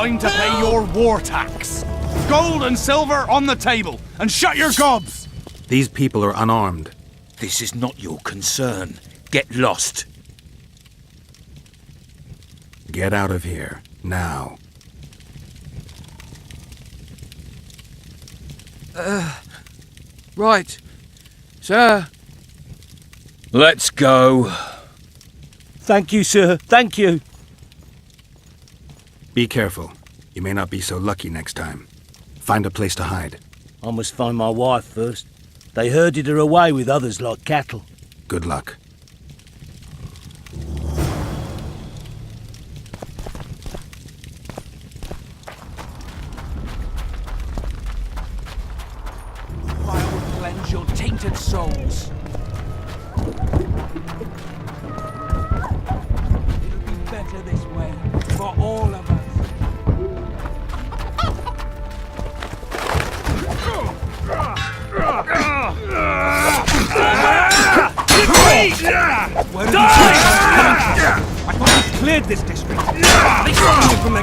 time to pay your war tax. Gold and silver on the table, and shut your gobs! These people are unarmed. This is not your concern. Get lost. Get out of here, now. Right. Sir. Let's go. Thank you, sir. Thank you. Be careful. You may not be so lucky next time. Find a place to hide. I must find my wife first. They herded her away with others like cattle. Good luck. Fire will cleanse your tainted souls. It'll be better this way, for all of us. Where did I thought we cleared this district. They stole from the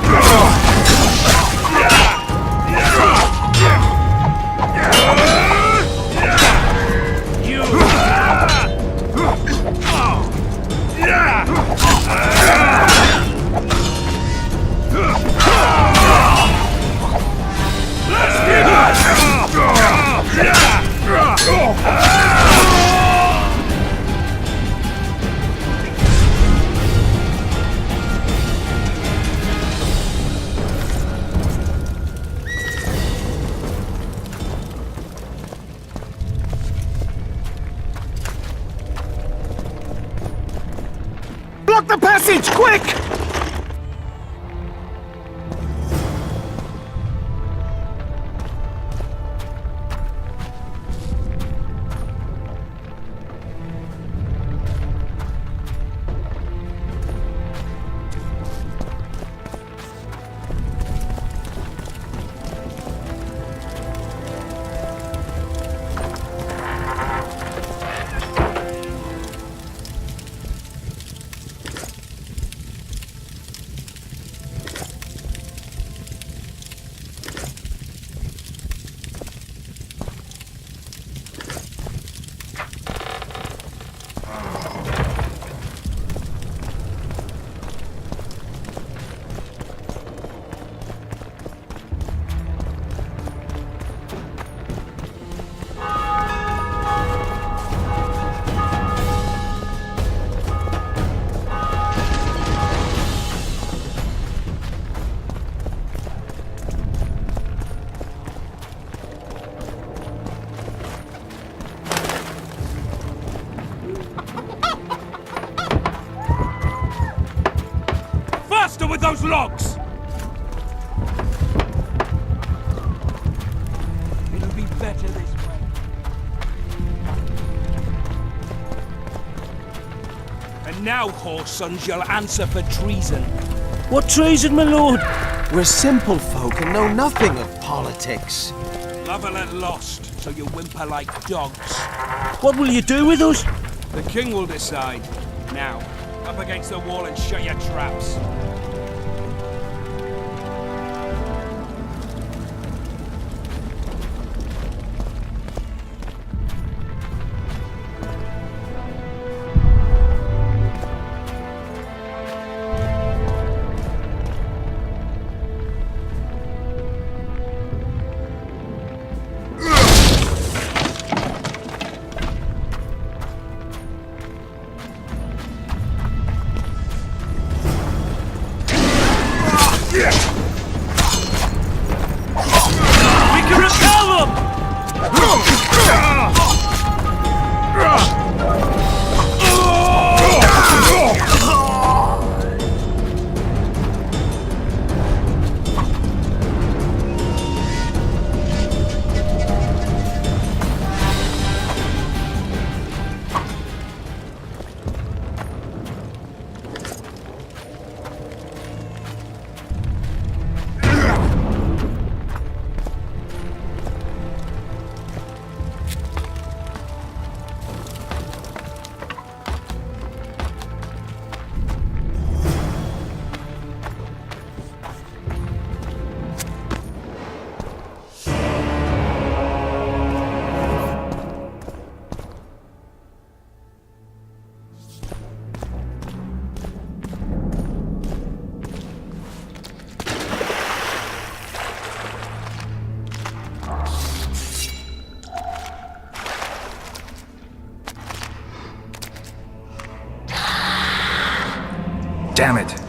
Block the passage, quick! With those logs! It'll be better this way. And now, whore sons, you'll answer for treason. What treason, my lord? We're simple folk and know nothing of politics. Lover let lost, so you whimper like dogs. What will you do with us? The king will decide. Now, up against the wall and shut your traps. Damn it.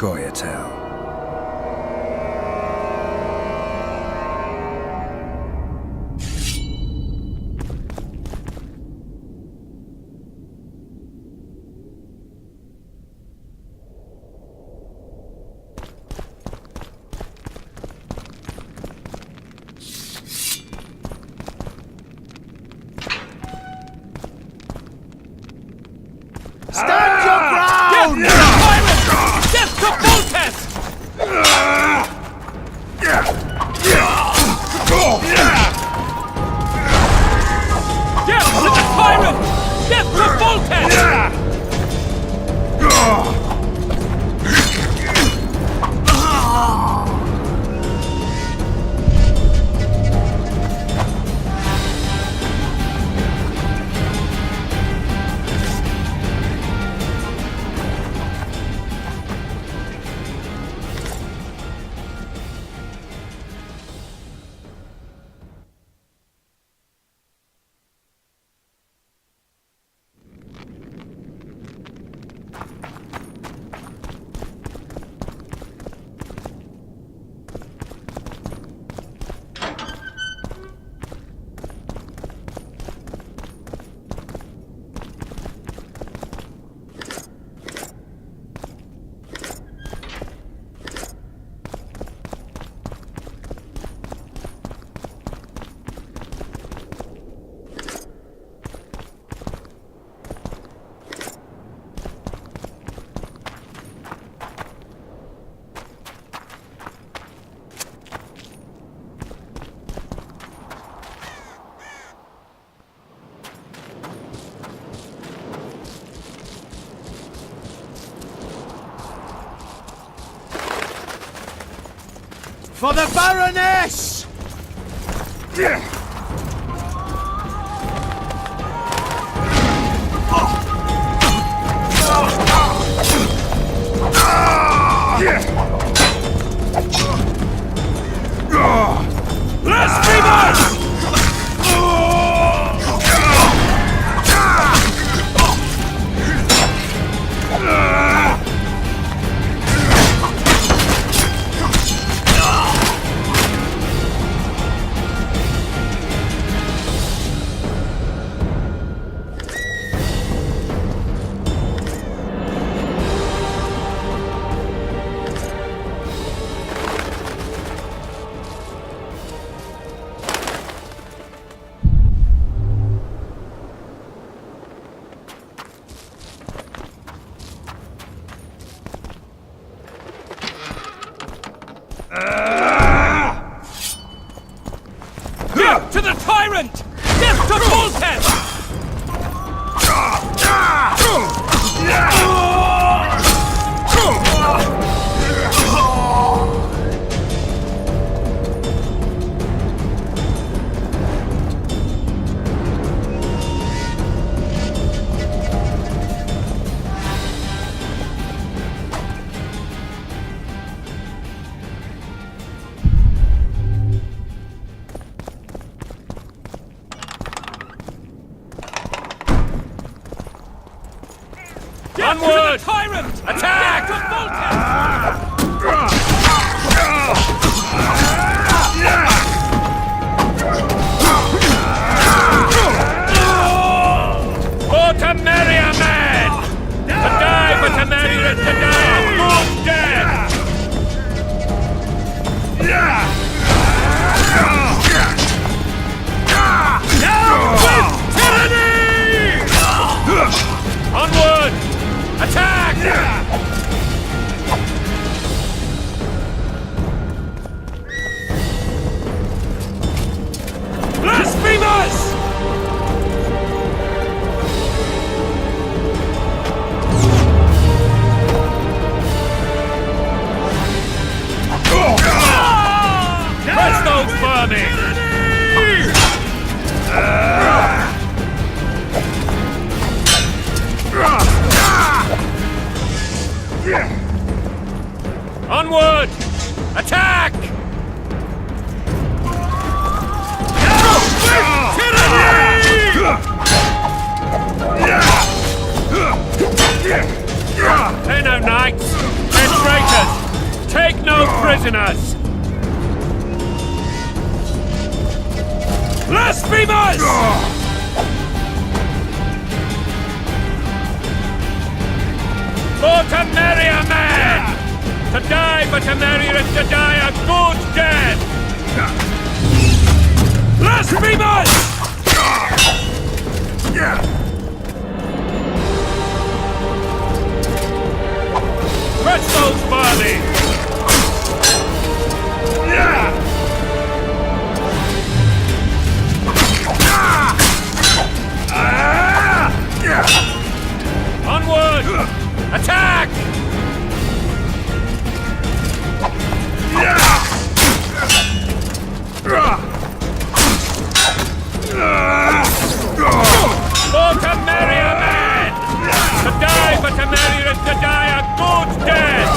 destroy its hell. Stand your ground! Death to Voltes! Death to the tyrant! Death to Voltes! For the Baroness! Blasphemers! Death to the tyrant! Death to Voltes! Onward! Tyrant! Attack! For to marry a man! To die for to marry is to die! Good death! Down with tyranny! Onward! Attack! Blasphemers! Presto vermin! us! For to marry a man! To die but to marry is to die a good death! Blasphemous! Pretzels for thee! Onward! Attack! For to marry a man! To die but to marry is to die a good death!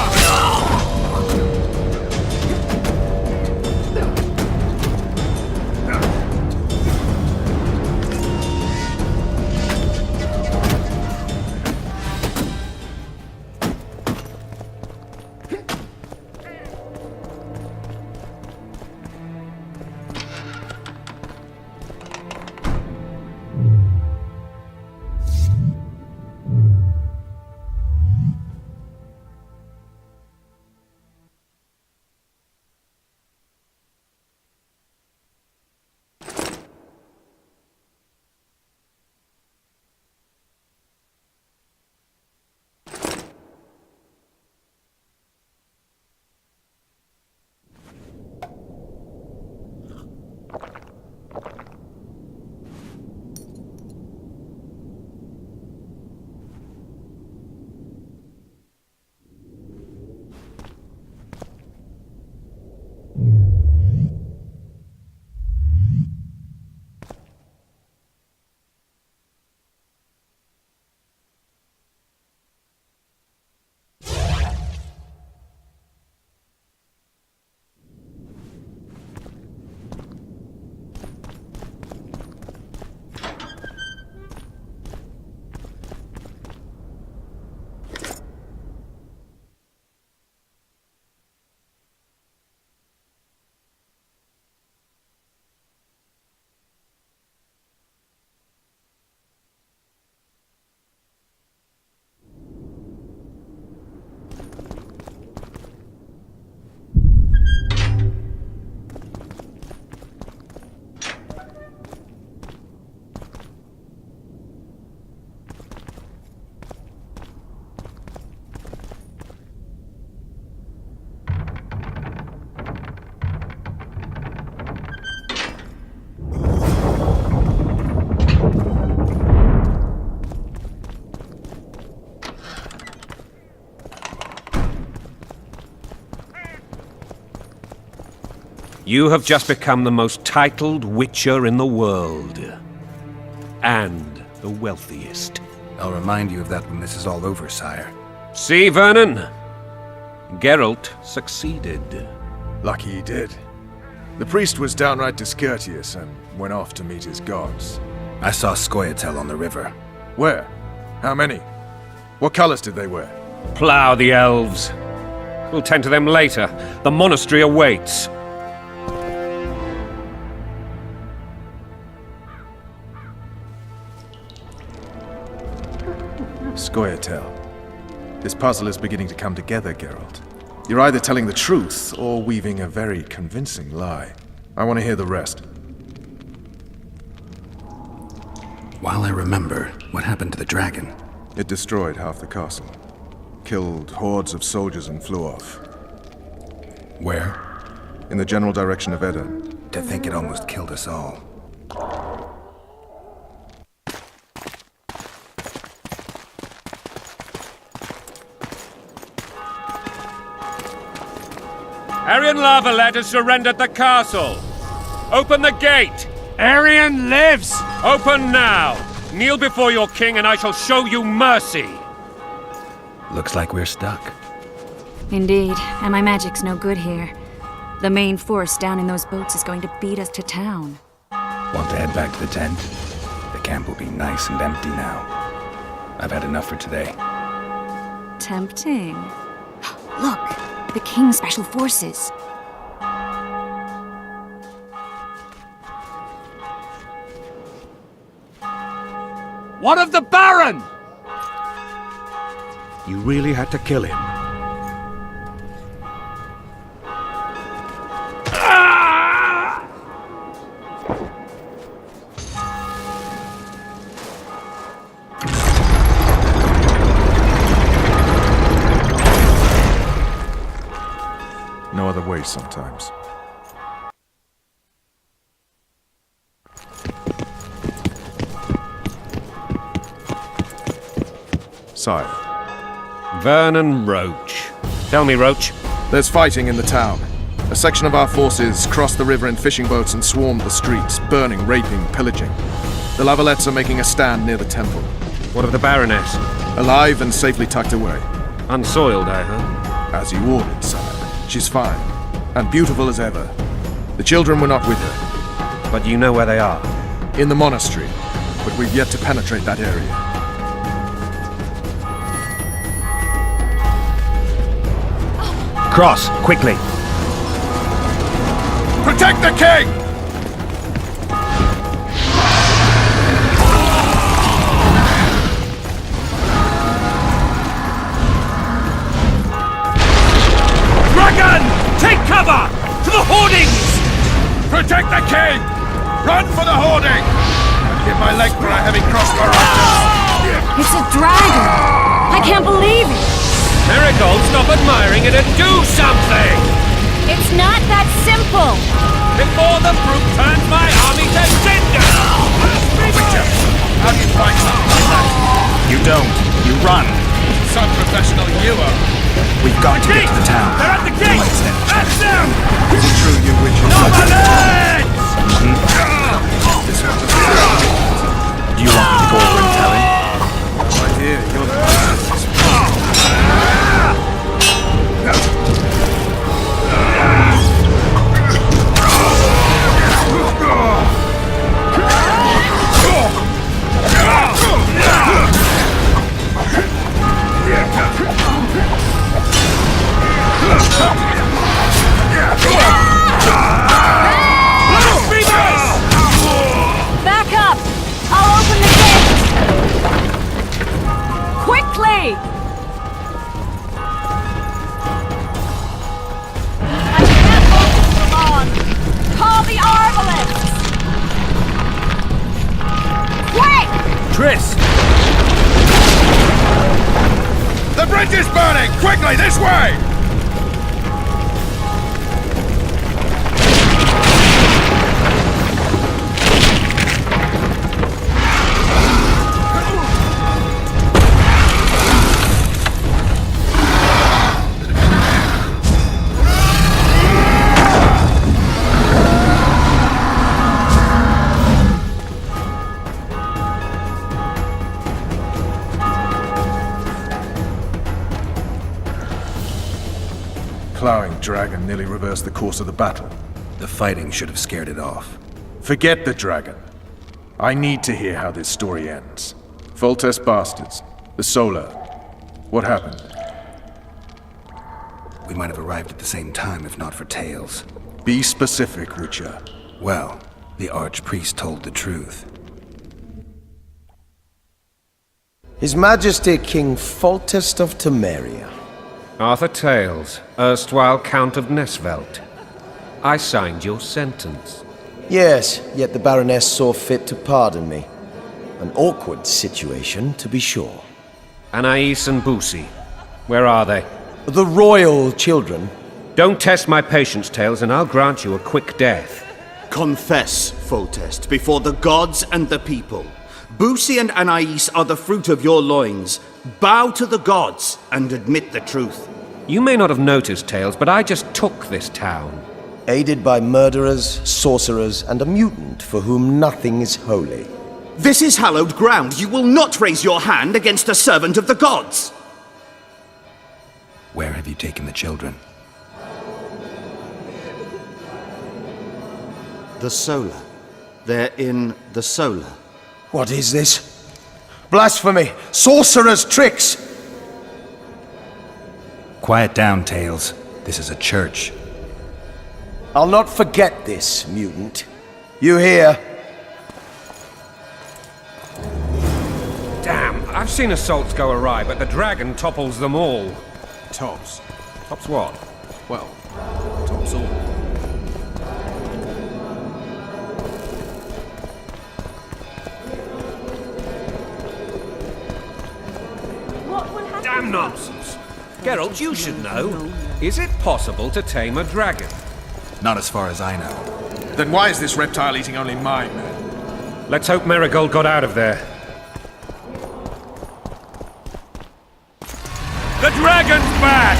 You have just become the most titled witcher in the world. And the wealthiest. I'll remind you of that when this is all over, sire. See, Vernon? Geralt succeeded. Lucky he did. The priest was downright discourteous and went off to meet his gods. I saw Scoia'tael on the river. Where? How many? What colors did they wear? Plough the elves. We'll tend to them later. The monastery awaits. Scoia'tael. This puzzle is beginning to come together, Geralt. You're either telling the truth or weaving a very convincing lie. I want to hear the rest. While I remember, what happened to the dragon? It destroyed half the castle. Killed hordes of soldiers and flew off. Where? In the general direction of Edda. To think it almost killed us all. Aryan Lavalette has surrendered the castle. Open the gate. Aryan lives! Open now. Kneel before your king and I shall show you mercy. Looks like we're stuck. Indeed, and my magic's no good here. The main force down in those boats is going to beat us to town. Want to head back to the tent? The camp will be nice and empty now. I've had enough for today. Tempting. Look, the King's Special Forces. What of the Baron? You really had to kill him. No other way sometimes. Sire. Vernon Roach. Tell me, Roach. There's fighting in the town. A section of our forces crossed the river in fishing boats and swarmed the streets, burning, raping, pillaging. The Lavalettes are making a stand near the temple. What of the Baroness? Alive and safely tucked away. Unsoiled, I heard. As you ordered, sire. She's fine, and beautiful as ever. The children were not with her. But you know where they are. In the monastery, but we've yet to penetrate that area. Cross, quickly. Protect the king! Dragon! Take cover! To the hoardings! Protect the king! Run for the hoarding! I'd give my leg for a heavy crossbow rifle. It's a dragon! I can't believe it! Marigold, stop admiring it and do something! It's not that simple! Before the brute turns my army to cinder! Witcher, how do you fight something like that? You don't. You run. Some professional you are. We've got to get to the town. They're at the gate! That's them! Is it true you witches? No, my legs! This one's a bit. Do you want me to go over and tell him? No idea, you're the Back up! I'll open the gate! Quickly! I can't hold it for long! Call the arbalists! Quick! Triss! The bridge is burning! Quickly, this way! Plowing dragon nearly reversed the course of the battle. The fighting should have scared it off. Forget the dragon. I need to hear how this story ends. Foltest bastards. The Solar. What happened? We might have arrived at the same time if not for tales. Be specific, Witcher. Well, the Archpriest told the truth. His Majesty King Foltest of Temeria. Arthur Tales, erstwhile Count of Nesvelt. I signed your sentence. Yes, yet the Baroness saw fit to pardon me. An awkward situation, to be sure. Anais and Boussy, where are they? The royal children. Don't test my patience, Tales, and I'll grant you a quick death. Confess, Foltest, before the gods and the people. Boussy and Anais are the fruit of your loins. Bow to the gods and admit the truth. You may not have noticed, Tales, but I just took this town. Aided by murderers, sorcerers, and a mutant for whom nothing is holy. This is hallowed ground. You will not raise your hand against a servant of the gods. Where have you taken the children? The Solar. They're in the Solar. What is this? Blasphemy! Sorcerer's tricks! Quiet down, Tales. This is a church. I'll not forget this, mutant. You hear? I've seen assaults go awry, but the dragon topples them all. Tops. Tops what? Well, tops all. Damn nonsense! Geralt, you should know. Is it possible to tame a dragon? Not as far as I know. Then why is this reptile eating only my men? Let's hope Marigold got out of there. The dragon's back!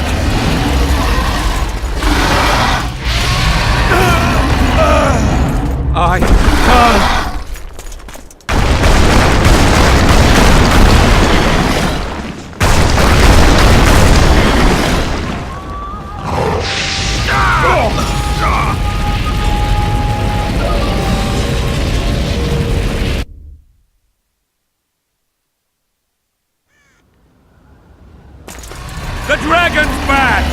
The dragon's back!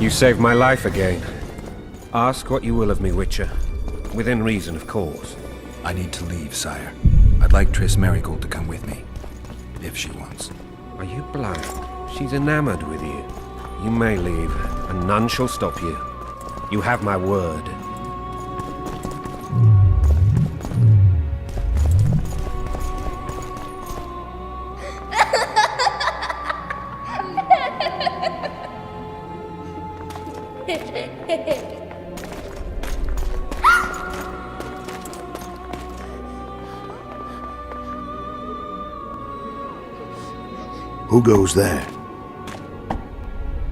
You saved my life again. Ask what you will of me, Witcher. Within reason, of course. I need to leave, sire. I'd like Triss Marigold to come with me. If she wants. Are you blind? She's enamored with you. You may leave, and none shall stop you. You have my word. Who goes there?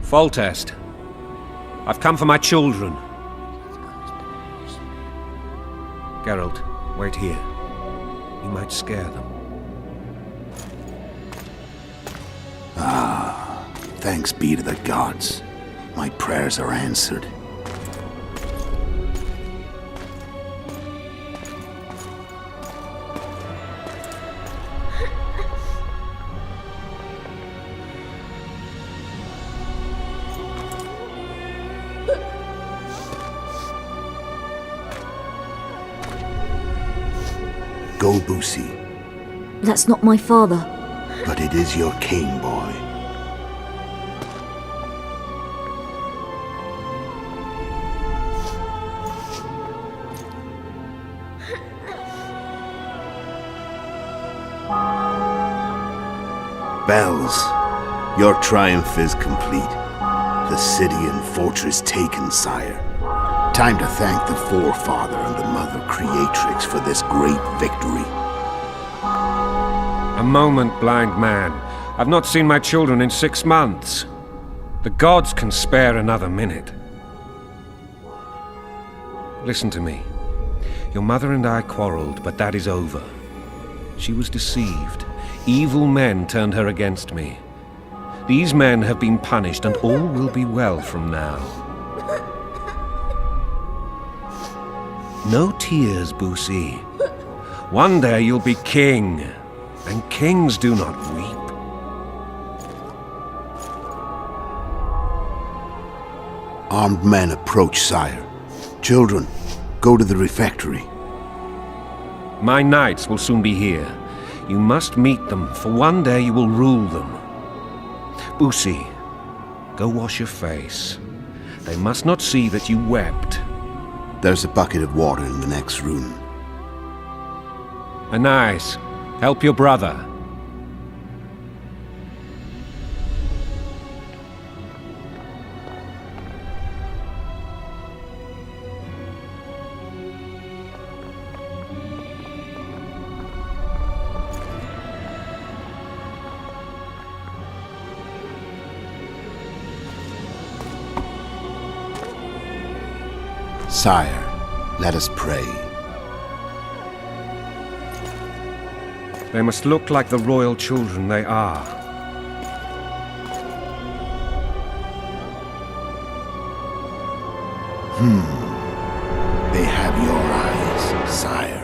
Foltest. I've come for my children. Geralt, wait here. You might scare them. Thanks be to the gods. My prayers are answered. Go, Boosie. That's not my father. But it is your king, boy. Bells, your triumph is complete. The city and fortress taken, sire. Time to thank the Forefather and the Mother Creatrix for this great victory. A moment, blind man. I've not seen my children in 6 months. The gods can spare another minute. Listen to me. Your mother and I quarreled, but that is over. She was deceived. Evil men turned her against me. These men have been punished, and all will be well from now. No tears, Boosie. One day you'll be king, and kings do not weep. Armed men approach, sire. Children, go to the refectory. My knights will soon be here. You must meet them, for one day you will rule them. Boosie, go wash your face. They must not see that you wept. There's a bucket of water in the next room. Anais, help your brother. Sire, let us pray. They must look like the royal children they are. They have your eyes, sire.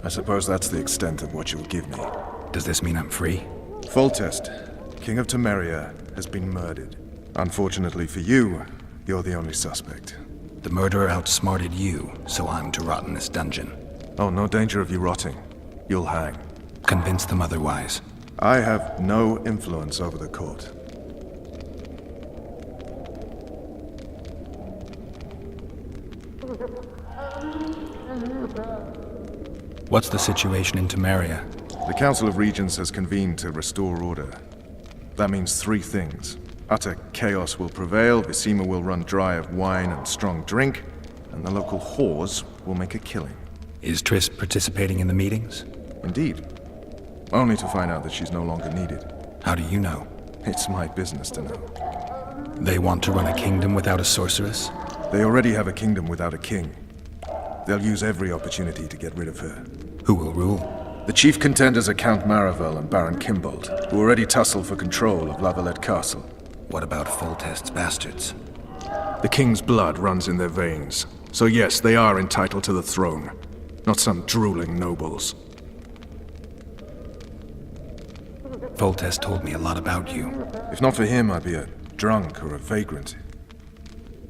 I suppose that's the extent of what you'll give me. Does this mean I'm free? Foltest, King of Temeria, has been murdered. Unfortunately for you, you're the only suspect. The murderer outsmarted you, so I'm to rot in this dungeon. Oh, no danger of you rotting. You'll hang. Convince them otherwise. I have no influence over the court. What's the situation in Temeria? The Council of Regents has convened to restore order. That means three things. Utter chaos will prevail, Visima will run dry of wine and strong drink, and the local whores will make a killing. Is Triss participating in the meetings? Indeed. Only to find out that she's no longer needed. How do you know? It's my business to know. They want to run a kingdom without a sorceress? They already have a kingdom without a king. They'll use every opportunity to get rid of her. Who will rule? The chief contenders are Count Maravel and Baron Kimbold, who already tussle for control of Lavalette Castle. What about Foltest's bastards? The king's blood runs in their veins, so yes, they are entitled to the throne. Not some drooling nobles. Foltest told me a lot about you. If not for him, I'd be a drunk or a vagrant.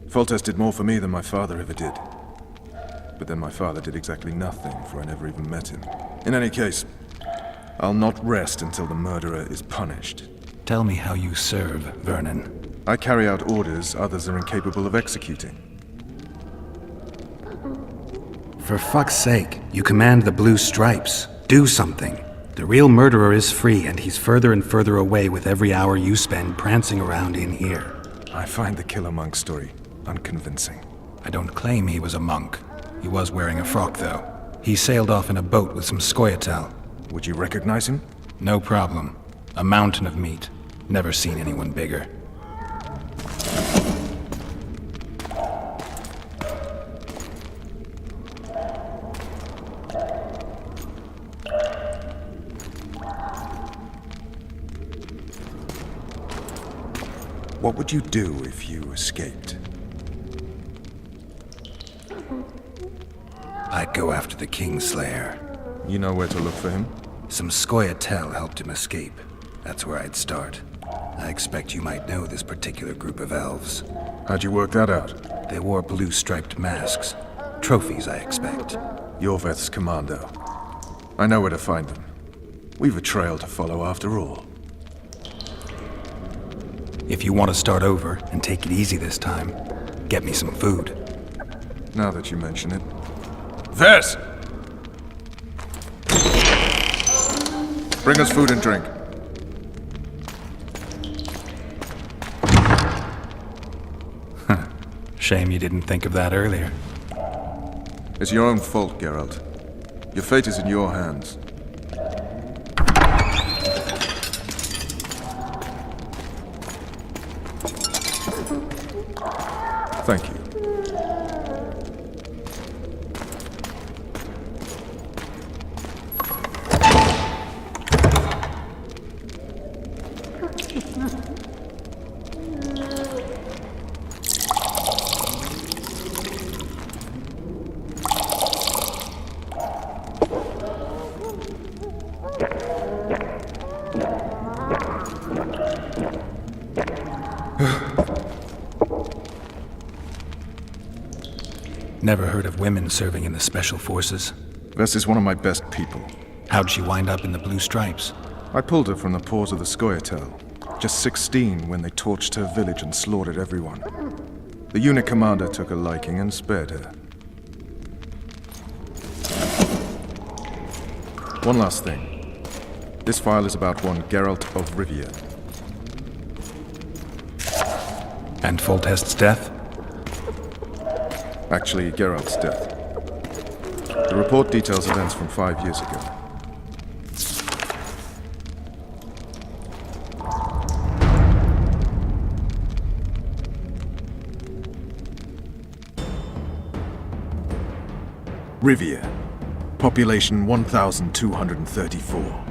Foltest did more for me than my father ever did. But then my father did exactly nothing, for I never even met him. In any case, I'll not rest until the murderer is punished. Tell me how you serve, Vernon. I carry out orders others are incapable of executing. For fuck's sake, you command the Blue Stripes. Do something. The real murderer is free, and he's further and further away with every hour you spend prancing around in here. I find the Killer Monk story unconvincing. I don't claim he was a monk. He was wearing a frock, though. He sailed off in a boat with some Scoia'tael. Would you recognize him? No problem. A mountain of meat. Never seen anyone bigger. What would you do if you escaped? I'd go after the Kingslayer. You know where to look for him? Some Scoia'tael helped him escape. That's where I'd start. I expect you might know this particular group of elves. How'd you work that out? They wore blue-striped masks. Trophies, I expect. Yorveth's commando. I know where to find them. We've a trail to follow after all. If you want to start over and take it easy this time, get me some food. Now that you mention it. Ves! Bring us food and drink. Shame you didn't think of that earlier. It's your own fault, Geralt. Your fate is in your hands. Thank you. Never heard of women serving in the special forces. Ves is one of my best people. How'd she wind up in the blue stripes? I pulled her from the paws of the Scoia'tael. Just 16 when they torched her village and slaughtered everyone. The unit commander took a liking and spared her. One last thing. This file is about one Geralt of Rivia. And Foltest's death? Actually, Geralt's death. The report details events from 5 years ago. Rivia. Population 1,234.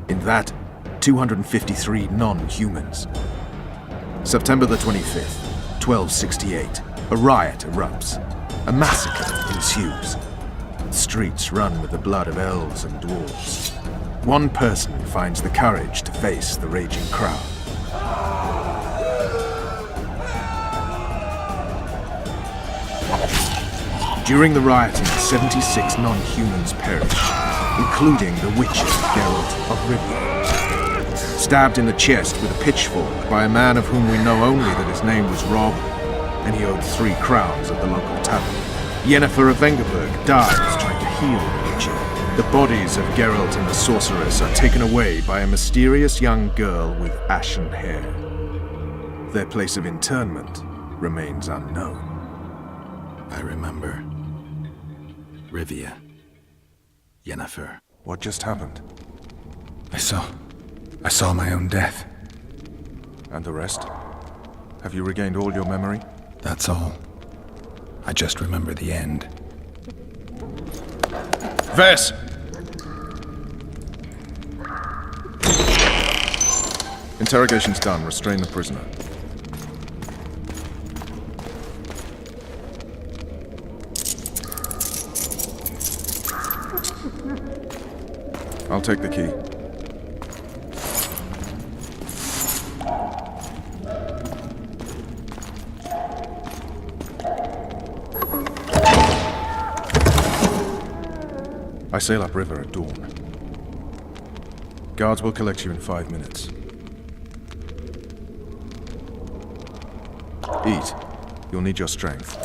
In that, 253 non-humans. September the 25th, 1268. A riot erupts. A massacre ensues. The streets run with the blood of elves and dwarves. One person finds the courage to face the raging crowd. During the rioting, 76 non-humans perish, including the witcher Geralt of Rivia. Stabbed in the chest with a pitchfork by a man of whom we know only that his name was Rob, and he owed 3 crowns at the local tavern. Yennefer of Vengerberg dies trying to heal the witcher. The bodies of Geralt and the sorceress are taken away by a mysterious young girl with ashen hair. Their place of interment remains unknown. I remember. Rivia. Yennefer. What just happened? I saw my own death. And the rest? Have you regained all your memory? That's all. I just remember the end. Ves! Interrogation's done. Restrain the prisoner. I'll take the key. I sail upriver at dawn. Guards will collect you in 5 minutes. Eat. You'll need your strength.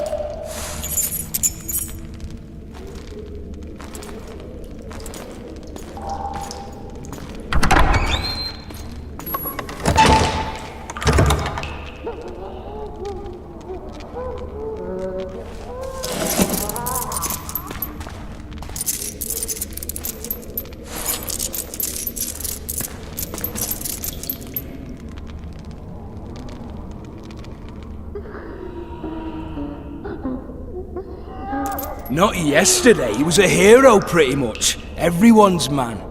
Not yesterday. He was a hero, pretty much. Everyone's man.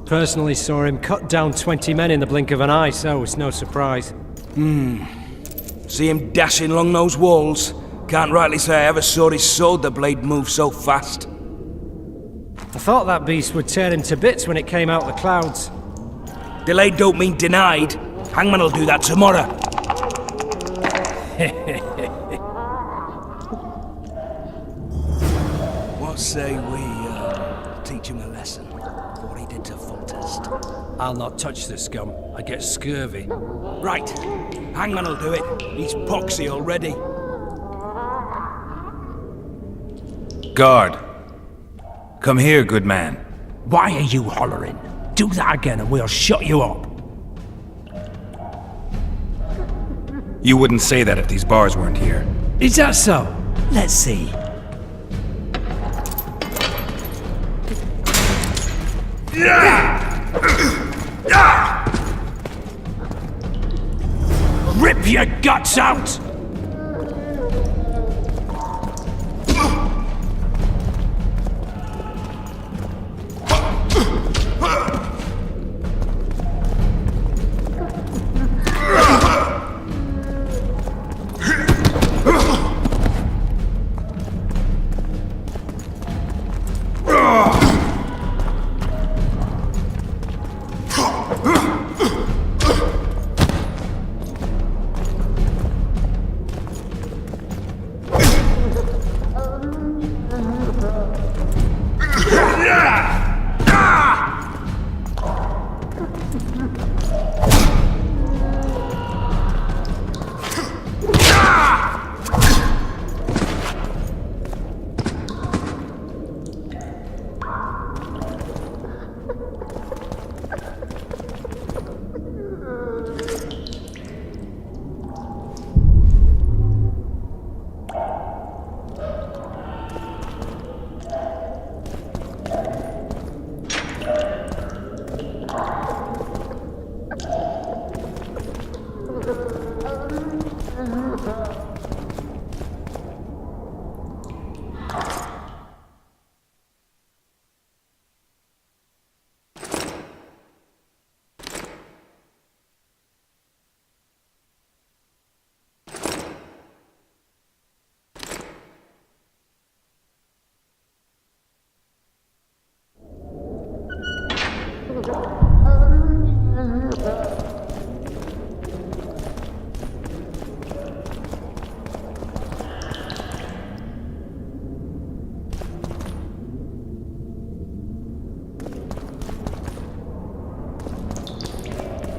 Personally saw him cut down 20 men in the blink of an eye, so it's no surprise. See him dashing along those walls? Can't rightly say I ever saw his sword the blade move so fast. I thought that beast would tear him to bits when it came out the clouds. Delayed don't mean denied. Hangman will do that tomorrow. What say we teach him a lesson? What he did to Foltest. I'll not touch the scum. I get scurvy. Right. Hangman will do it. He's poxy already. Guard. Come here, good man. Why are you hollering? Do that again and we'll shut you up. You wouldn't say that if these bars weren't here. Is that so? Let's see. Rip your guts out!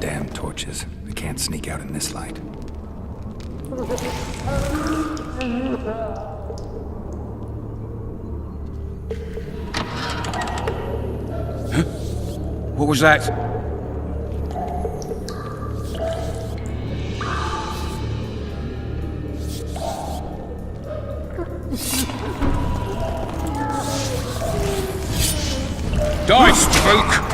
Damn torches. I can't sneak out in this light. What was that? Die, spook!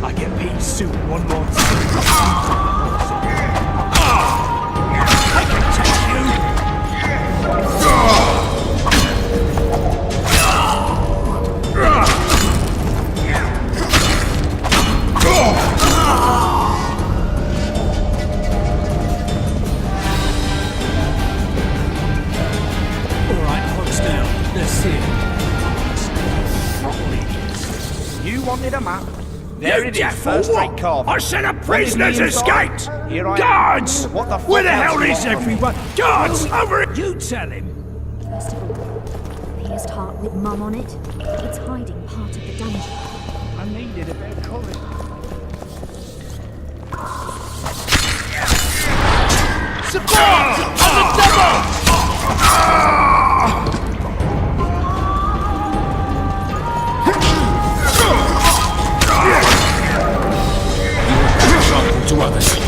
I get paid soon one more time. I can take You wanted a map? There it is, first-rate carving. I said a prisoner's escaped! Guards! What the fuck Where the else hell you is got? everyone? Guards, over it! You tell him. First of all, pierced heart with mum on it. It's hiding part of the dungeon. I needed a bit of courage. Support! On the double! To others.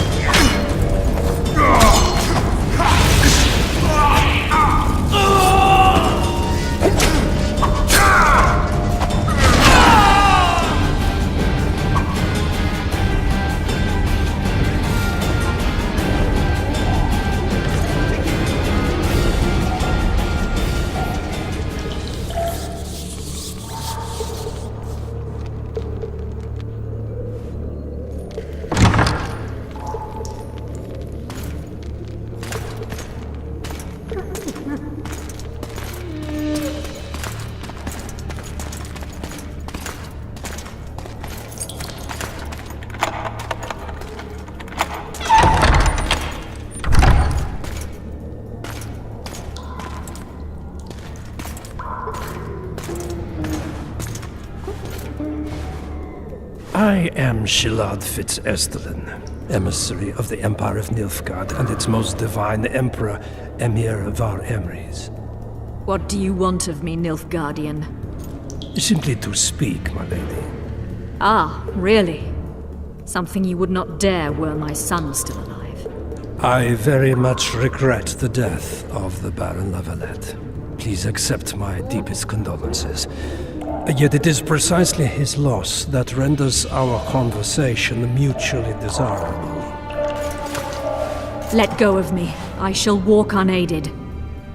I am Shilad Fitz-Estelen, emissary of the Empire of Nilfgaard and its most divine Emperor, Emir Var Emrys. What do you want of me, Nilfgaardian? Simply to speak, my lady. Ah, really? Something you would not dare were my son still alive. I very much regret the death of the Baron Lavalette. Please accept my deepest condolences. Yet it is precisely his loss that renders our conversation mutually desirable. Let go of me. I shall walk unaided.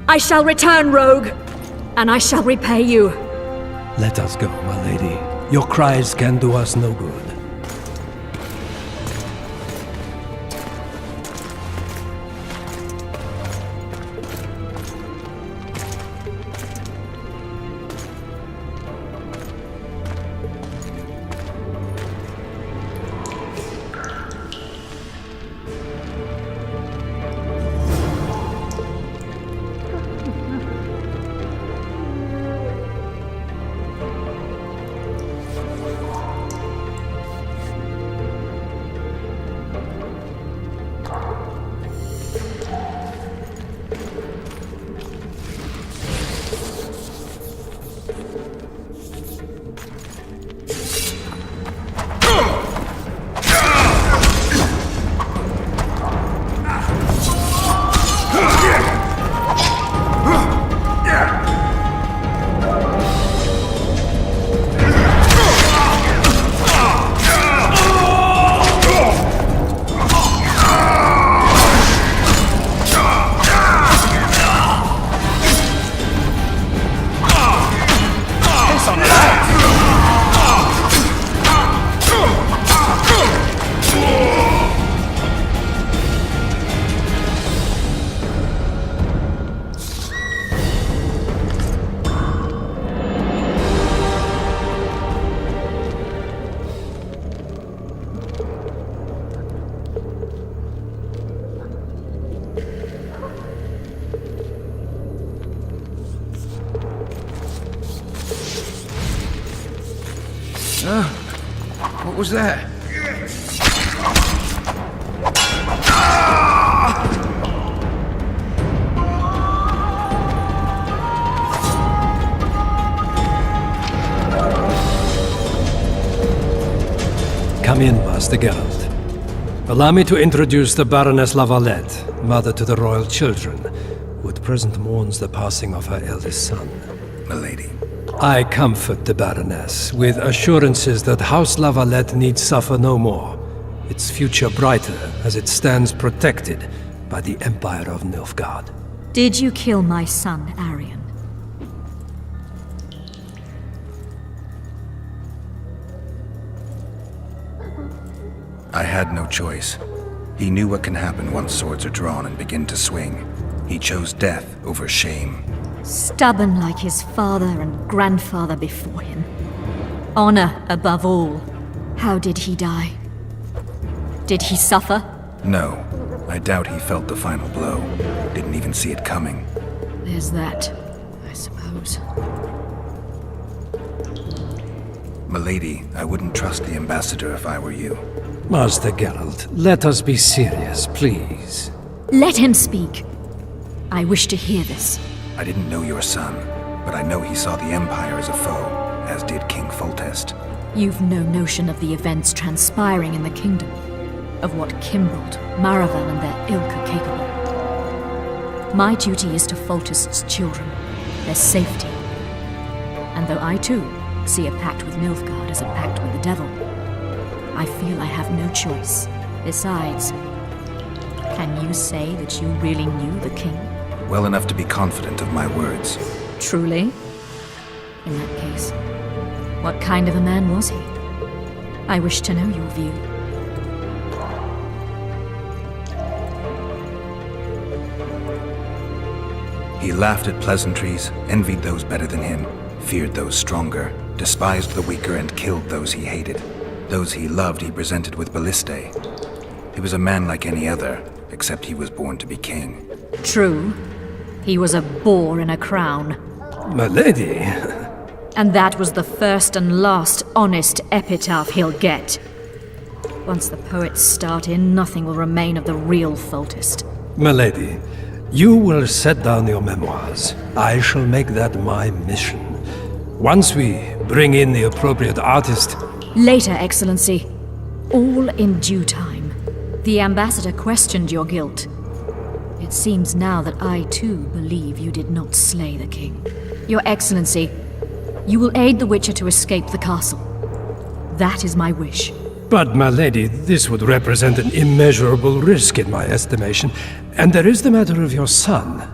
I shall return, rogue! And I shall repay you. Let us go, my lady. Your cries can do us no good. What was that? Come in, Master Geralt. Allow me to introduce the Baroness Lavalette, mother to the royal children, who at present mourns the passing of her eldest son. Milady. I comfort the Baroness with assurances that House Lavalette need suffer no more, its future brighter as it stands protected by the Empire of Nilfgaard. Did you kill my son, Arion? I had no choice. He knew what can happen once swords are drawn and begin to swing. He chose death over shame. Stubborn like his father and grandfather before him. Honor above all. How did he die? Did he suffer? No. I doubt he felt the final blow. Didn't even see it coming. There's that, I suppose. Milady, I wouldn't trust the ambassador if I were you. Master Geralt, let us be serious, please. Let him speak. I wish to hear this. I didn't know your son, but I know he saw the Empire as a foe, as did King Foltest. You've no notion of the events transpiring in the kingdom, of what Kimbold, Maravel, and their ilk are capable. My duty is to Foltest's children, their safety. And though I too see a pact with Nilfgaard as a pact with the devil, I feel I have no choice. Besides, can you say that you really knew the king? Well enough to be confident of my words. Truly? In that case, what kind of a man was he? I wish to know your view. He laughed at pleasantries, envied those better than him, feared those stronger, despised the weaker and killed those he hated. Those he loved he presented with ballistae. He was a man like any other, except he was born to be king. True. He was a boar in a crown. Milady! And that was the first and last honest epitaph he'll get. Once the poets start in, nothing will remain of the real Foltest. Milady, you will set down your memoirs. I shall make that my mission. Once we bring in the appropriate artist... Later, Excellency. All in due time. The ambassador questioned your guilt. It seems now that I too believe you did not slay the king. Your Excellency, you will aid the Witcher to escape the castle. That is my wish. But, my lady, this would represent an immeasurable risk in my estimation. And there is the matter of your son.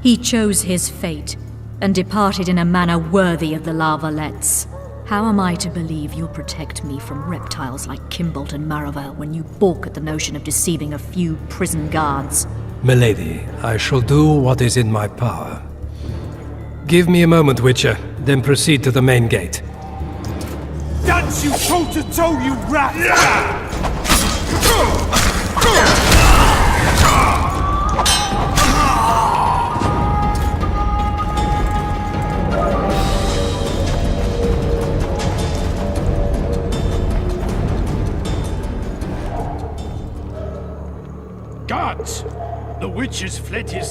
He chose his fate, and departed in a manner worthy of the La Valettes. How am I to believe you'll protect me from reptiles like Kimbold and Maravel when you balk at the notion of deceiving a few prison guards? Milady, I shall do what is in my power. Give me a moment, Witcher, then proceed to the main gate. Dance you toe-to-toe, you rat! Guards! The witch has fled his